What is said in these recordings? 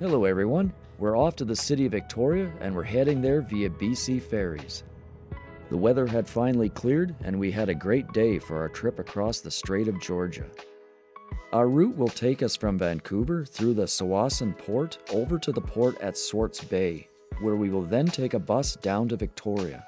Hello everyone, we're off to the city of Victoria and we're heading there via BC ferries. The weather had finally cleared and we had a great day for our trip across the Strait of Georgia. Our route will take us from Vancouver through the Tsawwassen port over to the port at Swartz Bay, where we will then take a bus down to Victoria.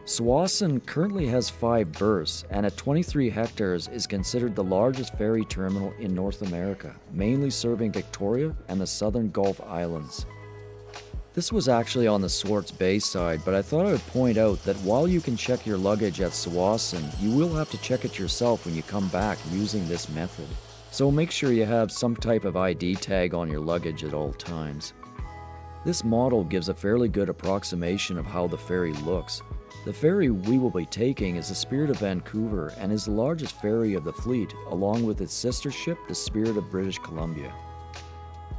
Tsawwassen currently has 5 berths and at 23 hectares is considered the largest ferry terminal in North America, mainly serving Victoria and the southern Gulf Islands. This was actually on the Swartz Bay side, but I thought I would point out that while you can check your luggage at Tsawwassen, you will have to check it yourself when you come back using this method. So make sure you have some type of ID tag on your luggage at all times. This model gives a fairly good approximation of how the ferry looks. The ferry we will be taking is the Spirit of Vancouver and is the largest ferry of the fleet, along with its sister ship, the Spirit of British Columbia.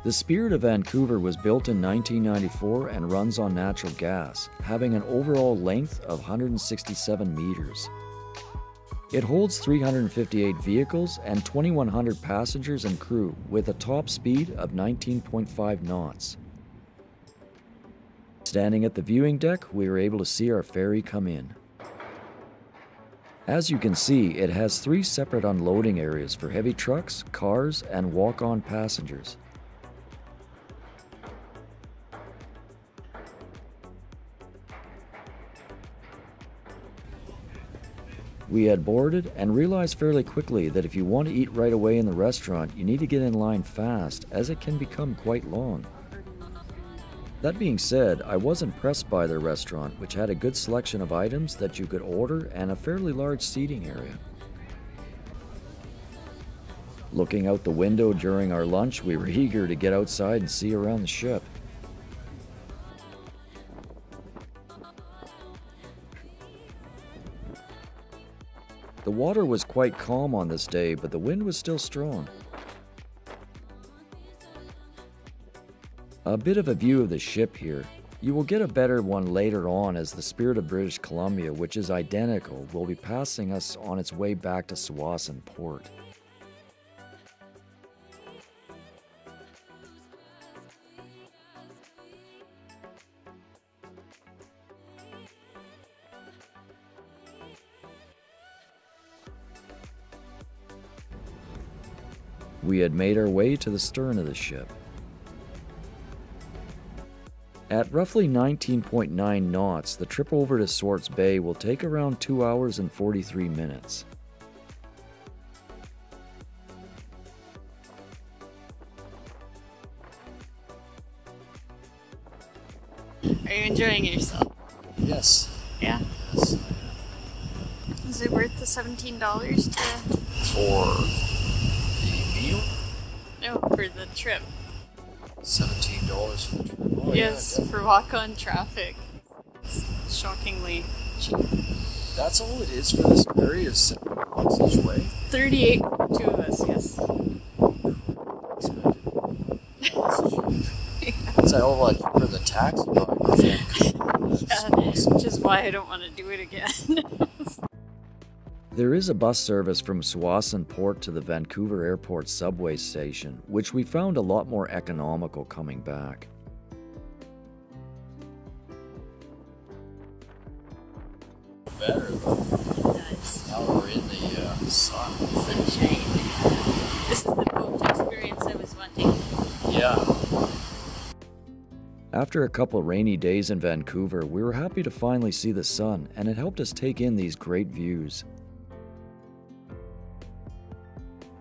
The Spirit of Vancouver was built in 1994 and runs on natural gas, having an overall length of 167 meters. It holds 358 vehicles and 2,100 passengers and crew with a top speed of 19.5 knots. Standing at the viewing deck, we were able to see our ferry come in. As you can see, it has 3 separate unloading areas for heavy trucks, cars, and walk-on passengers. We had boarded and realized fairly quickly that if you want to eat right away in the restaurant, you need to get in line fast, as it can become quite long. That being said, I was impressed by their restaurant, which had a good selection of items that you could order and a fairly large seating area. Looking out the window during our lunch, we were eager to get outside and see around the ship. The water was quite calm on this day, but the wind was still strong. A bit of a view of the ship here. You will get a better one later on as the Spirit of British Columbia, which is identical, will be passing us on its way back to Tsawwassen Port. We had made our way to the stern of the ship. At roughly 19.9 knots, the trip over to Swartz Bay will take around 2 hours and 43 minutes. Are you enjoying yourself? Yes. Yeah? Yes. Is it worth the $17 to... For the meal? No, for the trip. $17 for the trip. Oh, yes, yeah, for walk-on traffic. It's shockingly cheap. that's all it is for this ferry, is $7 each way? 38, 2 of us, yes. It's a whole lot cheaper than the taxi ride. Yeah, which is why I don't want to do it again. There is a bus service from Tsawwassen Port to the Vancouver Airport subway station, which we found a lot more economical coming back. Better though. Nice. Now we're in the sun. Sunshine. This is the boat experience I was wanting. Yeah. After a couple rainy days in Vancouver, we were happy to finally see the sun, and it helped us take in these great views.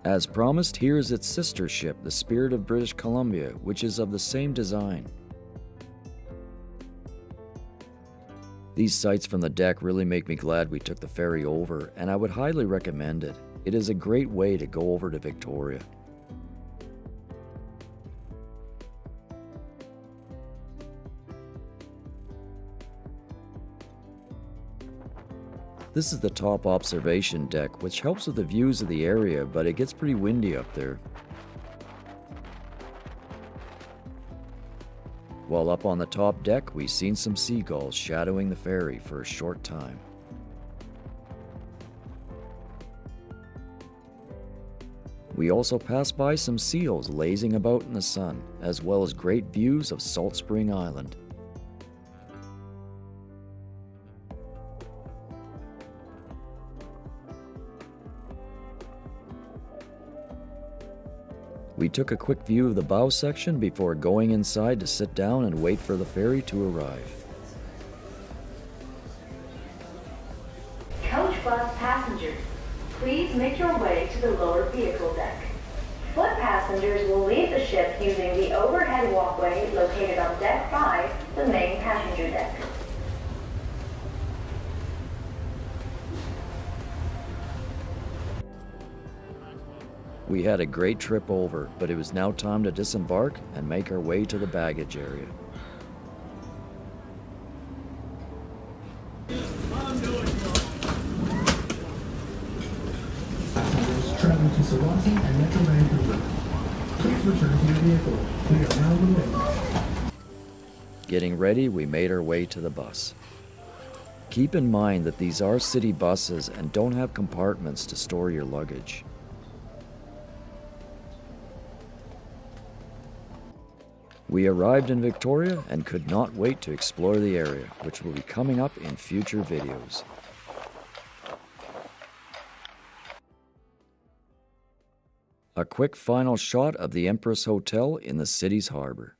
As promised, here is its sister ship, the Spirit of British Columbia, which is of the same design. These sights from the deck really make me glad we took the ferry over, and I would highly recommend it. It is a great way to go over to Victoria. This is the top observation deck, which helps with the views of the area, but it gets pretty windy up there. While up on the top deck, we've seen some seagulls shadowing the ferry for a short time. We also passed by some seals lazing about in the sun, as well as great views of Salt Spring Island. We took a quick view of the bow section before going inside to sit down and wait for the ferry to arrive. Coach bus passengers, please make your way to the lower vehicle deck. Foot passengers will leave the ship using the overhead walkway located on Deck 5, the main passenger deck. We had a great trip over, but it was now time to disembark and make our way to the baggage area. Traveling to Sawassi and Metro Vancouver. Please return to your vehicle. We are now moving. Getting ready, we made our way to the bus. Keep in mind that these are city buses and don't have compartments to store your luggage. We arrived in Victoria and could not wait to explore the area, which will be coming up in future videos. A quick final shot of the Empress Hotel in the city's harbor.